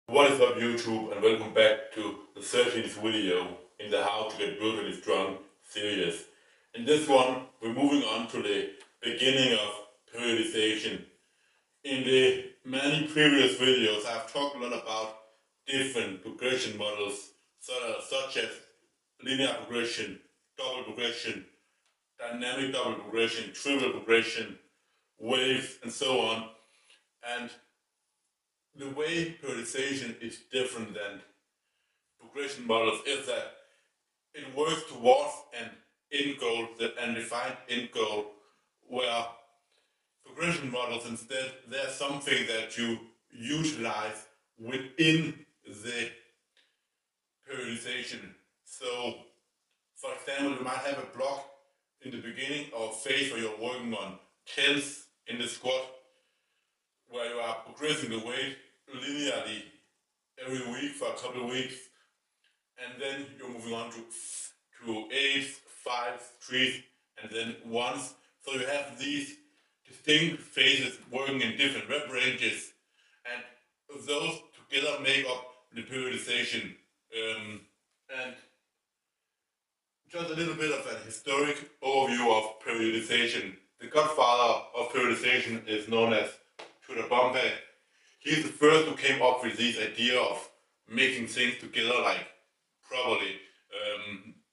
What is up YouTube, and welcome back to the 13th video in the How to Get Brutally Strong series. In this one we're moving on to the beginning of periodization. In the many previous videos I've talked a lot about different progression models such as linear progression, double progression, dynamic double progression, triple progression, waves, and so on. And the way periodization is different than progression models is that it works towards an end goal, and defined end goal, where progression models instead, they're something that you utilize within the periodization. So, for example, you might have a block in the beginning or phase where you're working on tens in the squat, where you are progressing the weight linearly every week for a couple of weeks, and then you're moving on to eights, fives, threes, and then ones. So you have these distinct phases working in different rep ranges, and those together make up the periodization. And just a little bit of an historic overview of periodization. The godfather of periodization is known as Tudor Bompas. He's the first who came up with this idea of mixing things together like properly,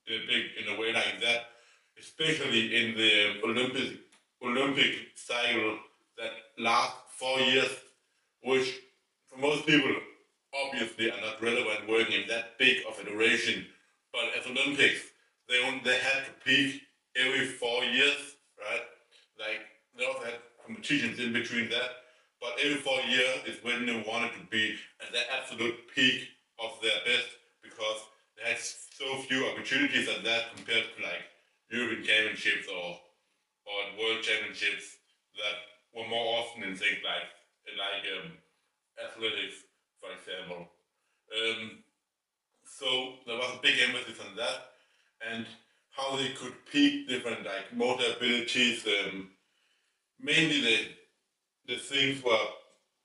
big in a way like that, especially in the Olympic cycle that lasts 4 years, which for most people obviously are not relevant working in that big of a duration. But as Olympics, they had to peak every 4 years, right? Like they also had competitions in between that, but every 4 years is when they wanted to be at the absolute peak of their best, because they had so few opportunities at that compared to like European Championships or World Championships that were more often in things like athletics, for example. So there was a big emphasis on that and how they could peak different like motor abilities. Mainly the things were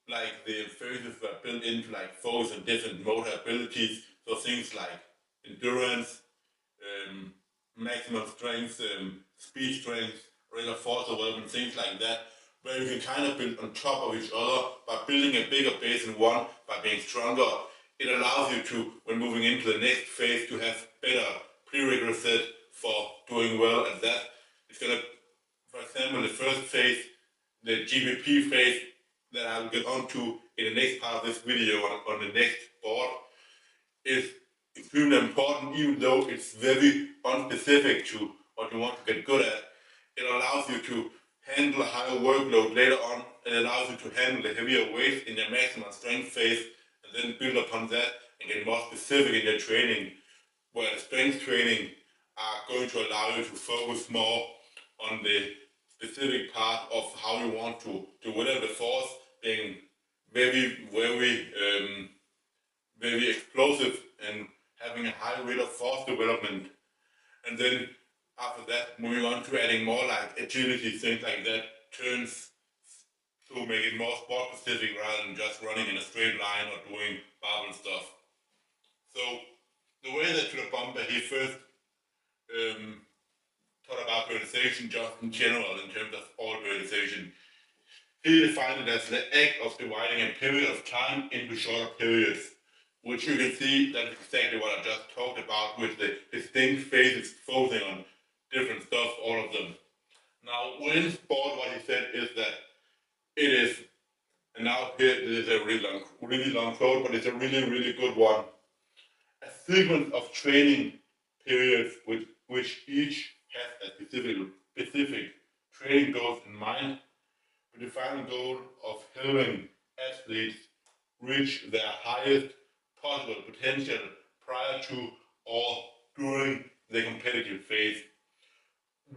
like the phases were built into like focus on different motor abilities. So things like endurance, maximum strength, speed strength, rate of force development, things like that, where you can kind of build on top of each other by building a bigger base in one, by being stronger. It allows you to, when moving into the next phase, to have better prerequisites for doing well at that. It's gonna, for example, the first phase, the GBP phase that I will get onto in the next part of this video on the next board, is extremely important, even though it's very unspecific to what you want to get good at. It allows you to handle a higher workload later on, and allows you to handle the heavier weights in your maximum strength phase, and then build upon that and get more specific in your training, where the strength training are going to allow you to focus more on the specific part of how you want to deliver the force, being very explosive and having a high rate of force development. And then after that, moving on to adding more like agility, things like that, turns to make it more sport specific rather than just running in a straight line or doing barbell stuff. So the way that Tudor Bompas he first thought about periodization just in general, in terms of all periodization, he defined it as the act of dividing a period of time into shorter periods, which you can see that is exactly what I just talked about, with the distinct phases focusing on different stuff, all of them. Now, within sport, what he said is that it is, and now here it is a really long quote, but it's a really good one, a sequence of training periods with which each has a specific training goals in mind, with the final goal of helping athletes reach their highest possible potential prior to or during the competitive phase,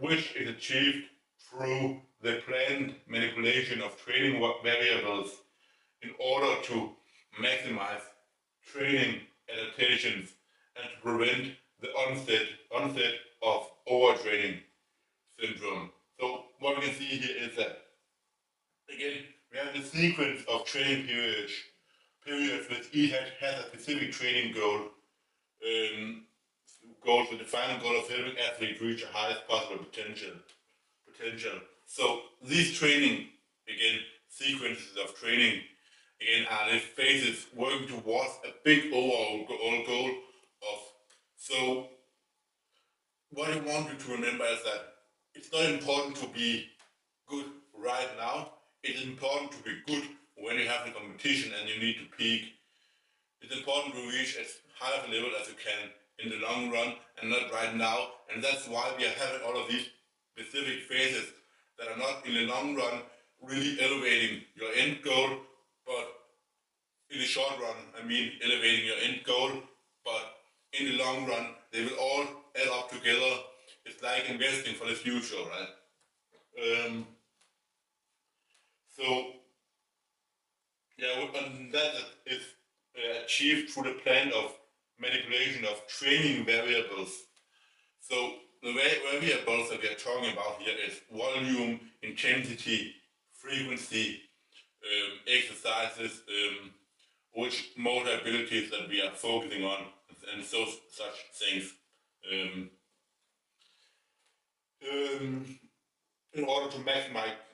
which is achieved through the planned manipulation of training variables in order to maximize training adaptations and to prevent the onset of overtraining syndrome. So what we can see here is that, again, we have the sequence of training periods periods which each has a specific training goal. Goals with the final goal of helping athletes reach the highest possible potential. So these training, again, sequences of training, again, are the phases working towards a big overall goal of. So what I want you to remember is that it's not important to be good right now. It's important to be good when you have the competition and you need to peak. It's important to reach as high of a level as you can in the long run and not right now. And that's why we are having all of these specific phases that are not in the long run really elevating your end goal, but in the short run, I mean elevating your end goal, but in the long run, they will all add up together. It's like investing for the future, right? So, yeah, and that is achieved through the plan of manipulation of training variables. So the variables that we are talking about here is volume, intensity, frequency, exercises, which motor abilities that we are focusing on, and such things. In order to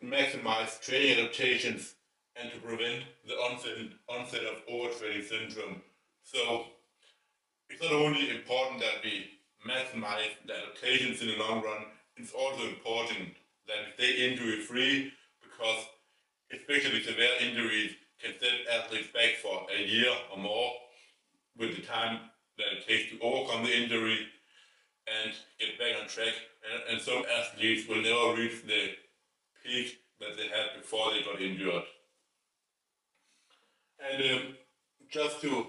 maximize training adaptations and to prevent the onset of overtraining syndrome. So it's not only important that we maximize the adaptations in the long run, it's also important that we stay injury free, because especially severe injuries can set athletes back for a year or more with the time that it takes to overcome the injury and get back on track. And some athletes will never reach the peak that they had before they got injured. And just to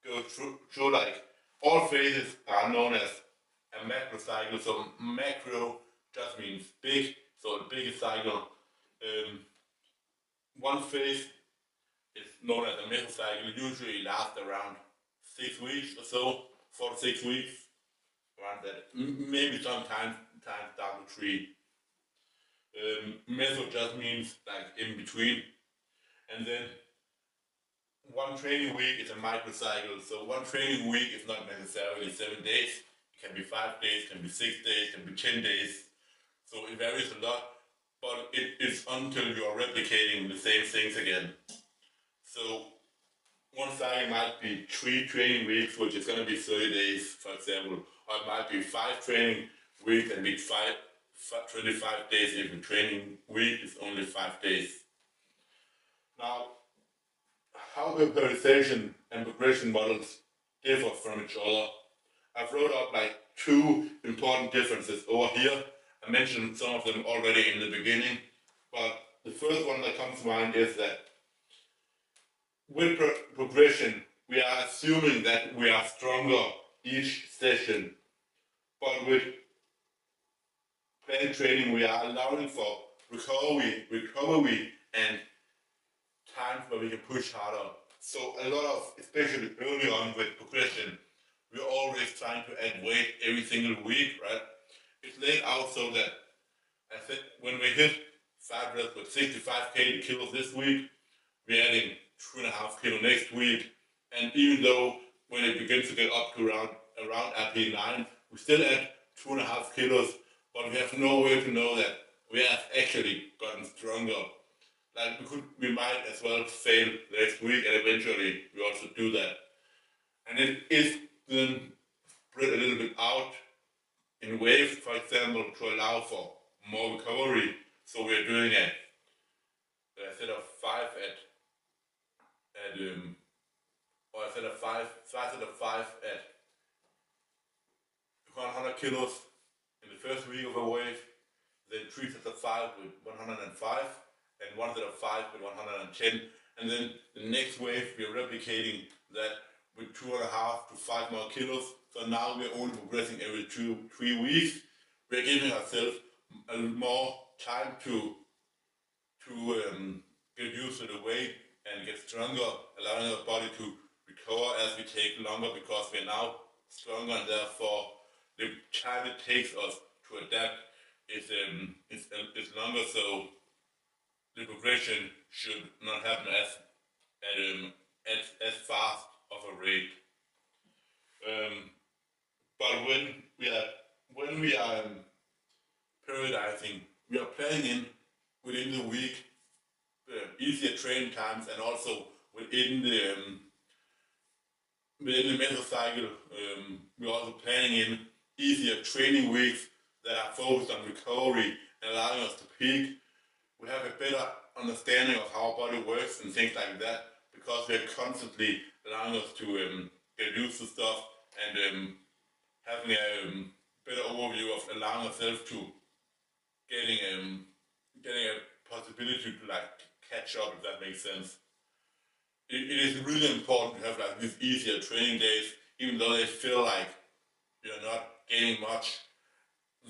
go through like all phases are known as a macro cycle. So macro just means big, so the biggest cycle. One phase is known as a mesocycle. It usually lasts around 6 weeks or so, 4 to 6 weeks, around that. Maybe sometimes down to 3. Meso just means like in between. And then one training week is a microcycle. So one training week is not necessarily 7 days. It can be 5 days, can be 6 days, can be 10 days. So it varies a lot, but it is until you are replicating the same things again. So one cycle might be 3 training weeks, which is going to be 30 days, for example, or it might be 5 training weeks and be 25 days if the training week is only 5 days. Now, how the periodization and progression models differ from each other. I've wrote up like 2 important differences over here. I mentioned some of them already in the beginning, but the first one that comes to mind is that with progression, we are assuming that we are stronger each session, but with planned training, we are allowing for recovery and times where we can push harder. So a lot of, especially early on with progression, we're always trying to add weight every single week, right? It's laid out so that I said when we hit 5 reps with 65 kilos this week, we're adding 2.5 kilos next week. And even though when it begins to get up to around RP9, we still add 2.5 kilos, but we have no way to know that we have actually gotten stronger. Like we might as well fail next week, and eventually we also do that. And it is then spread a little bit out in waves, for example, to allow for more recovery. So we're doing a set of 5 or a set of 5 at 100 kilos in the first week of a wave, then 3 sets of 5 with 105, and 1 set of 5 with 110, and then the next wave we are replicating that with 2.5 to 5 more kilos. So now we're only progressing every 3 weeks. We're giving ourselves a more time to get used to the weight and get stronger, allowing our body to recover as we take longer, because we're now stronger, and therefore the time it takes us to adapt is longer. So the progression should not happen as as fast of a rate. But when we are periodizing, we are planning in within the week easier training times, and also within the mesocycle, we're also planning in easier training weeks that are focused on recovery and allowing us to peak. We have a better understanding of how our body works and things like that, because we're constantly allowing us to get used to stuff and having a better overview of allowing ourselves to getting a possibility to like catch up, if that makes sense. It is really important to have like these easier training days, even though they feel like you're not gaining much.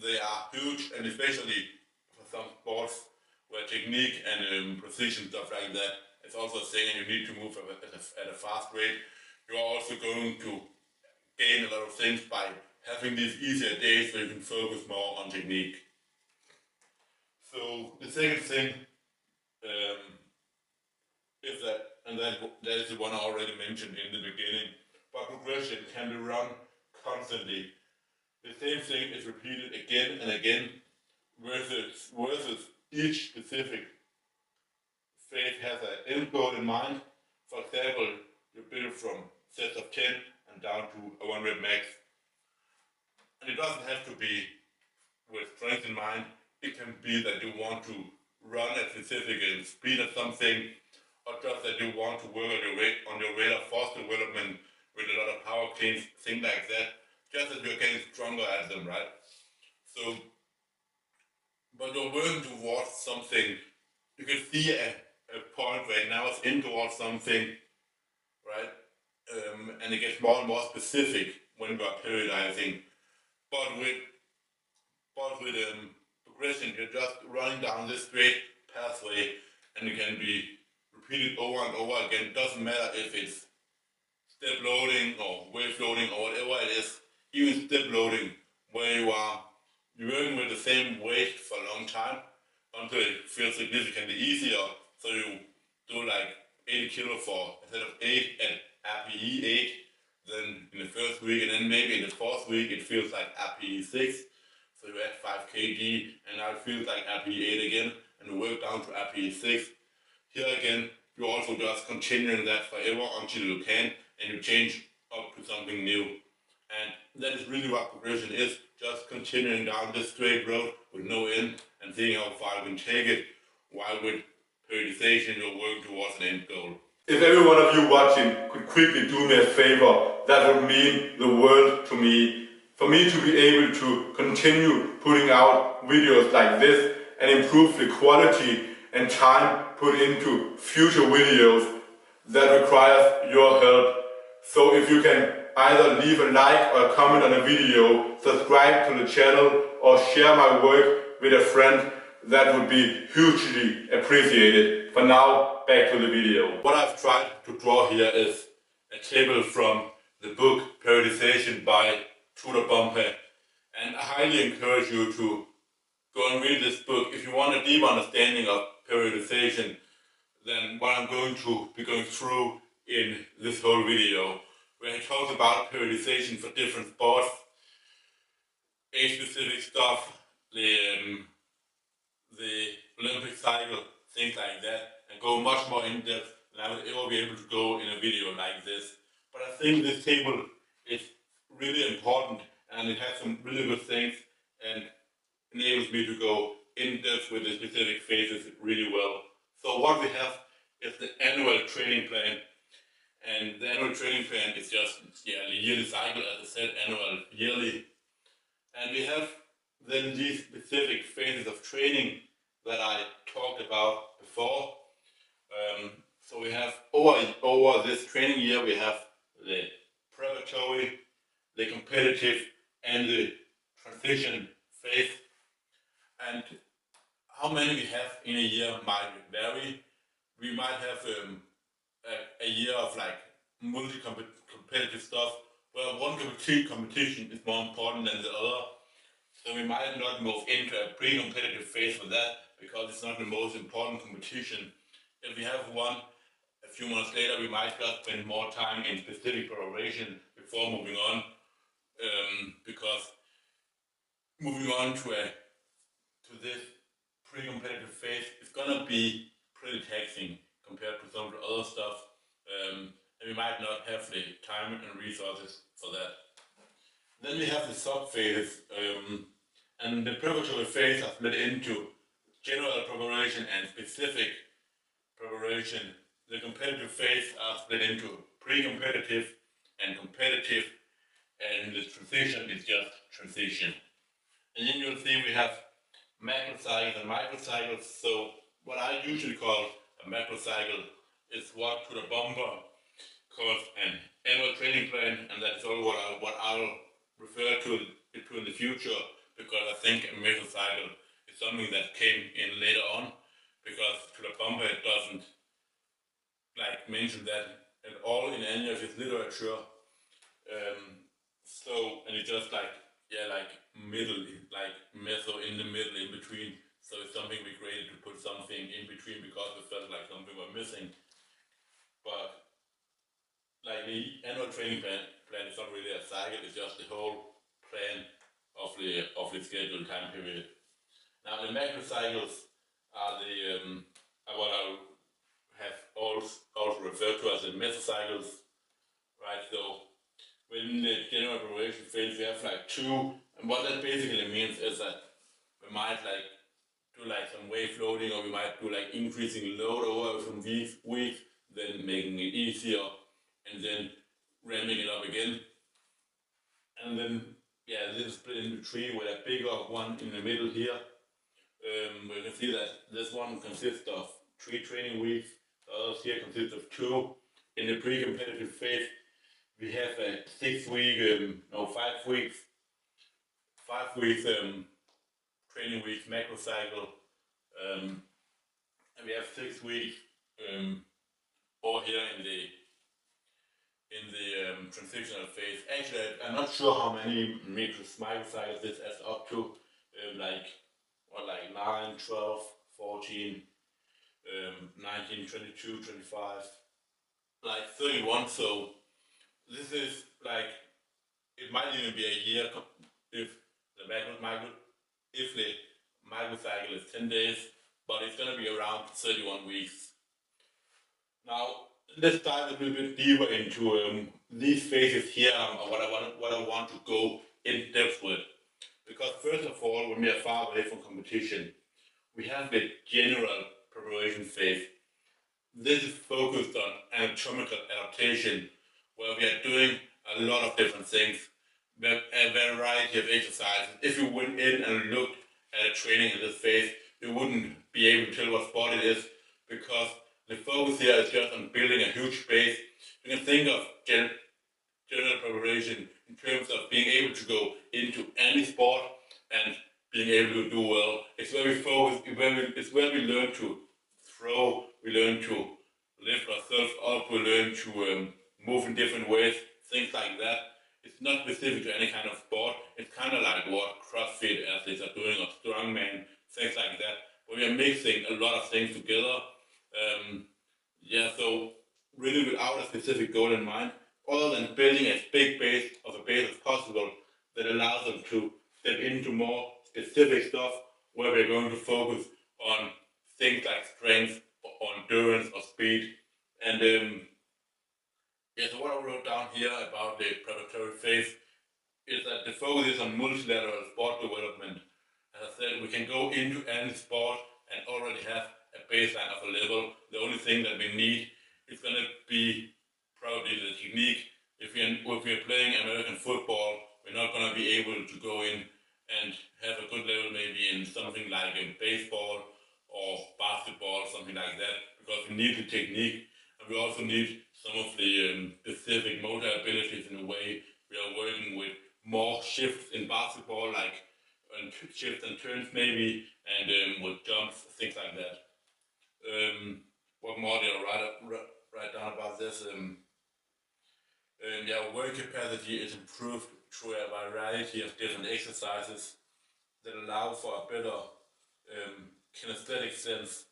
They are huge, and especially for some sports where technique and precision, stuff like that, it's also a thing, and you need to move at a fast rate. You are also going to gain a lot of things by having these easier days where you can focus more on technique. So the second thing is that, and that is the one I already mentioned in the beginning, but progression can be run constantly. The same thing is repeated again and again, versus each specific phase has an end goal in mind. For example, you build from sets of 10 and down to a 1 rep max. And it doesn't have to be with strength in mind. It can be that you want to run a specific speed of something, or just that you want to work on your rate of force development with a lot of power cleans, things like that, just that you're getting stronger at them, right? So, but you're working towards something. You can see a point where now it's in towards something, right? And it gets more and more specific when we are periodizing. But with progression, you're just running down this straight pathway, and it can be repeated over and over again. It doesn't matter if it's step loading or wave loading or whatever it is. Even step loading, where you're working with the same weight for a long time until it feels significantly easier. So you do like 80 kilo for instead of 8 at RPE 8, then in the first week, and then maybe in the fourth week it feels like RPE 6. So you add 5 kg, and now it feels like RPE 8 again, and you work down to RPE 6. Here again, you're also just continuing that forever until you can, and you change up to something new. And that is really what progression is, just continuing down this straight road with no end and seeing how far you can take it, while with periodization you're working towards an end goal. If every one of you watching could quickly do me a favor, that would mean the world to me. For me to be able to continue putting out videos like this and improve the quality and time put into future videos, that requires your help. So if you can either leave a like or a comment on a video, subscribe to the channel, or share my work with a friend, that would be hugely appreciated. For now, back to the video. What I've tried to draw here is a table from the book Periodization by Tudor Bompas, and I highly encourage you to go and read this book if you want a deep understanding of periodization than what I'm going to be going through in this whole video, where he talks about periodization for different sports, age-specific stuff, the Olympic cycle, things like that, and go much more in depth than I would ever be able to go in a video like this. But I think this table is really important, and it has some really good things and enables me to go in depth with the specific phases really well. So what we have is the annual training plan, and the annual training plan is just the yearly cycle, as I said, annual, yearly, and we have then these specific phases of training that I talked about before. So we have over this training year, we have the preparatory, the competitive, and the transition phase. And how many we have in a year might vary. We might have a year of like multi-competitive stuff, where one competition is more important than the other. So we might not move into a pre-competitive phase for that, because it's not the most important competition. If we have a a few months later we might just spend more time in specific preparation before moving on, because moving on to this pre-competitive phase is gonna be pretty taxing compared to some of the other stuff, and we might not have the time and resources for that. Then we have the sub phases, and the preparatory phase are split into general preparation and specific preparation. The competitive phase are split into pre-competitive and competitive, and the transition is just transition. And then you'll see we have macrocycles and microcycles. So what I usually call a macrocycle is what Tudor Bompas calls an annual training plan, and that's all what I'll refer to in the future, because I think a mesocycle is something that came in later on, because Tudor Bompas doesn't mention that at all in any of his literature. And it's just middle, like meso in the middle, in between. So it's something we created to put something in between because we felt like something were missing. But the annual training plan is not really a cycle, it's just the whole plan of the scheduled time period. Now the macrocycles are what I have also referred to as the mesocycles, right? So within the general preparation phase we have two, and what that basically means is that we might do some wave loading, or we might do increasing load over some weeks, then making it easier, and then ramping it up again. And then this is split into three, with a bigger one in the middle here. We can see that this one consists of 3 training weeks, the others here consist of 2. In the pre-competitive phase we have a 5 weeks training weeks macro cycle, and we have 6 weeks over here in the transitional phase. Actually, I'm not sure how many microcycles this adds up to, 9, 12, 14, 19, 22, 25, 31. So this is it might even be a year if the microcycle is 10 days, but it's going to be around 31 weeks. Now let's dive a little bit deeper into these phases here, what I want to go in depth with. Because first of all, when we are far away from competition, we have the general preparation phase. This is focused on anatomical adaptation, where we are doing a lot of different things, a variety of exercises. If you went in and looked at a training in this phase, you wouldn't be able to tell what sport it is, because the focus here is just on building a huge base. You can think of general preparation in terms of being able to go into any sport and being able to do well. It's where we focus, it's where we learn to throw, we learn to lift ourselves up, we learn to move in different ways, things like that. It's not specific to any kind of sport. It's kind of like what CrossFit athletes are doing, or strongman, things like that. But we are mixing a lot of things together. So really without a specific goal in mind, other than building as big of a base as possible that allows them to step into more specific stuff, where we're going to focus on things like strength, or endurance, or speed. And so what I wrote down here about the preparatory phase is that the focus is on multilateral sport development. As I said, we can go into any sport and already have a baseline of a level. The only thing that we need is going to be probably the technique. If we're playing American football, we're not going to be able to go in and have a good level maybe in something like in baseball or basketball, something like that, because we need the technique, and we also need some of the specific motor abilities. In a way, we are working with more shifts in basketball, shifts and turns maybe, and with jumps, things like that. What more did I write down about this? Work capacity is improved through a variety of different exercises that allow for a better kinesthetic sense.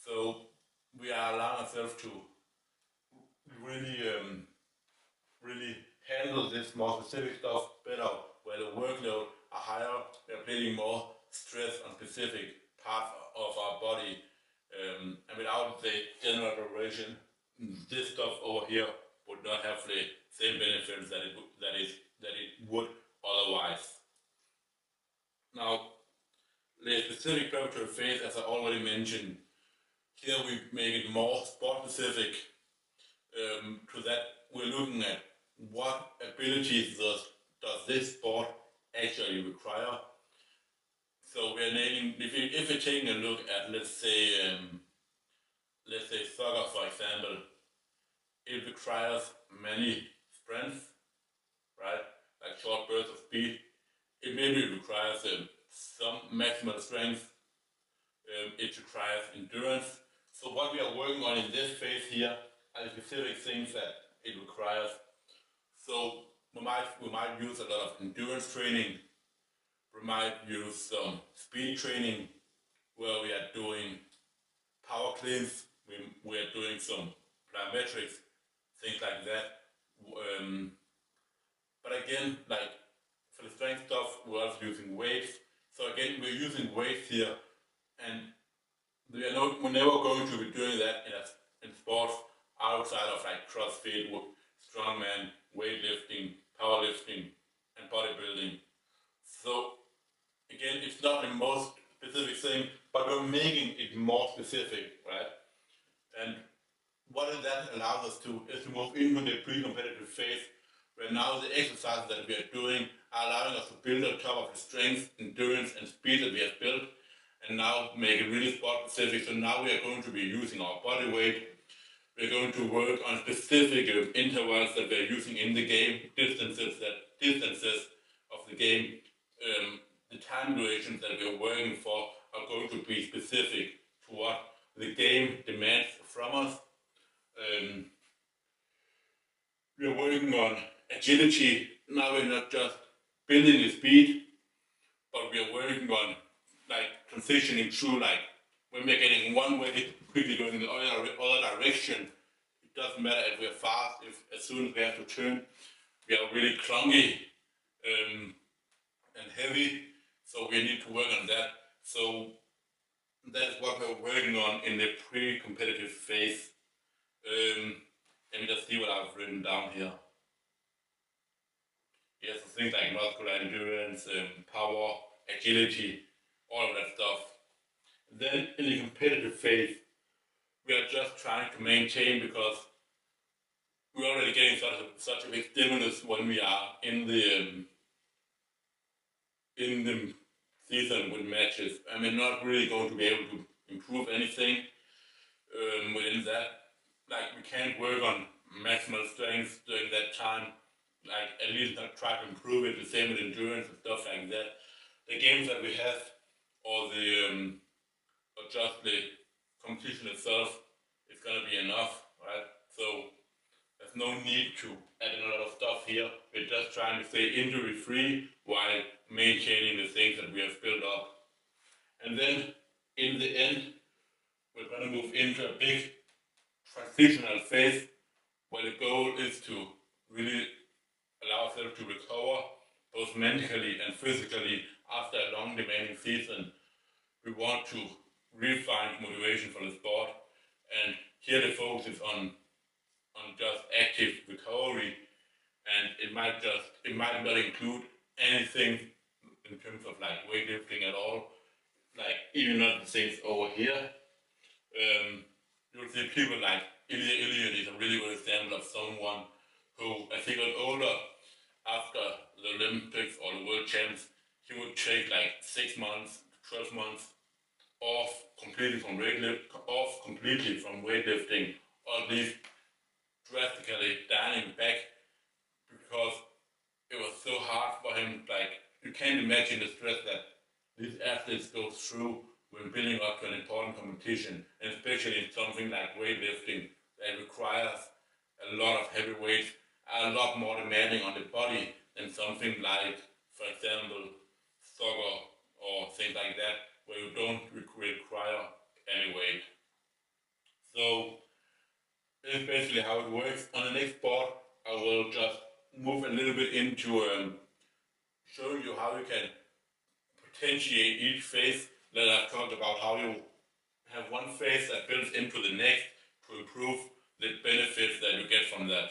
So we are allowing ourselves to really handle this more specific stuff better, where the workload are higher, we're putting more stress on specific parts of our body, and without the general preparation, this stuff over here would not have the same benefits that it would otherwise. Now, the specific preparatory phase, as I already mentioned, here we make it more sport specific. To that, we're looking at what abilities does this sport actually require. So we're naming, if you're taking a look at, let's say soccer, for example, it requires many sprints, right? Like short bursts of speed. It maybe requires some maximal strength. It requires endurance. So what we are working on in this phase here are the specific things that it requires. So we might use a lot of endurance training. We might use some speed training where we are doing power cleans. We are doing some plyometrics, things like that. But again, like for the strength stuff, we're also using weights. So again, we're using weights here, and we're never going to be doing that in sports outside of like CrossFit, strongman, weightlifting, powerlifting, and bodybuilding. So again, it's not the most specific thing, but we're making it more specific, right? And what that allows us to is to move into the pre-competitive phase, where now the exercises that we are doing are allowing us to build on top of the strength, endurance, and speed that we have built, and now make it really sport specific. So now we are going to be using our body weight. We're going to work on specific intervals that we're using in the game, distances of the game. The time durations that we're working for are going to be specific to what the game demands from us. We're working on agility. Now we're not just building the speed, but we are working on like transitioning through, like when we're getting one way, quickly going in the other direction. It doesn't matter if we're fast, if as soon as we have to turn, we are really clunky and heavy. So we need to work on that. So that is what we're working on in the pre-competitive phase. Let me just see what I've written down here. Yes, so things like muscular endurance, power, agility, all of that stuff. Then in the competitive phase, we are just trying to maintain, because we're already getting such a big stimulus when we are in the season with matches, and we're not really going to be able to improve anything within that. Like we can't work on maximal strength during that time. Like at least not try to improve it. The same with endurance and stuff like that. The games that we have, or just the competition itself, is gonna be enough, right? So there's no need to add in a lot of stuff here. We're just trying to stay injury free while maintaining the things that we have built up. And then in the end, we're gonna move into a big transitional phase where the goal is to really allow ourselves to recover both mentally and physically after a long demanding season. We want to refine motivation for the sport, and here the focus is on just active recovery, and it might not include anything in terms of like weightlifting at all, like even not the things over here. You'll see people like Ilya is a really good example of someone who, as he got older, after the Olympics or the World Champs, he would take like 6 months, 12 months off completely from weightlifting, or at least drastically dialing back, because it was so hard for him. Like you can't imagine the stress that these athletes go through when building up to an important competition, and especially in something like weightlifting that requires a lot of heavy weights, a lot more demanding on the body than something like, for example, soccer or things like that, where you don't require any weight. So this is basically how it works. On the next board, I will just move a little bit into showing you how you can potentiate each phase that I've talked about, how you have one phase that builds into the next to improve the benefits that you get from that.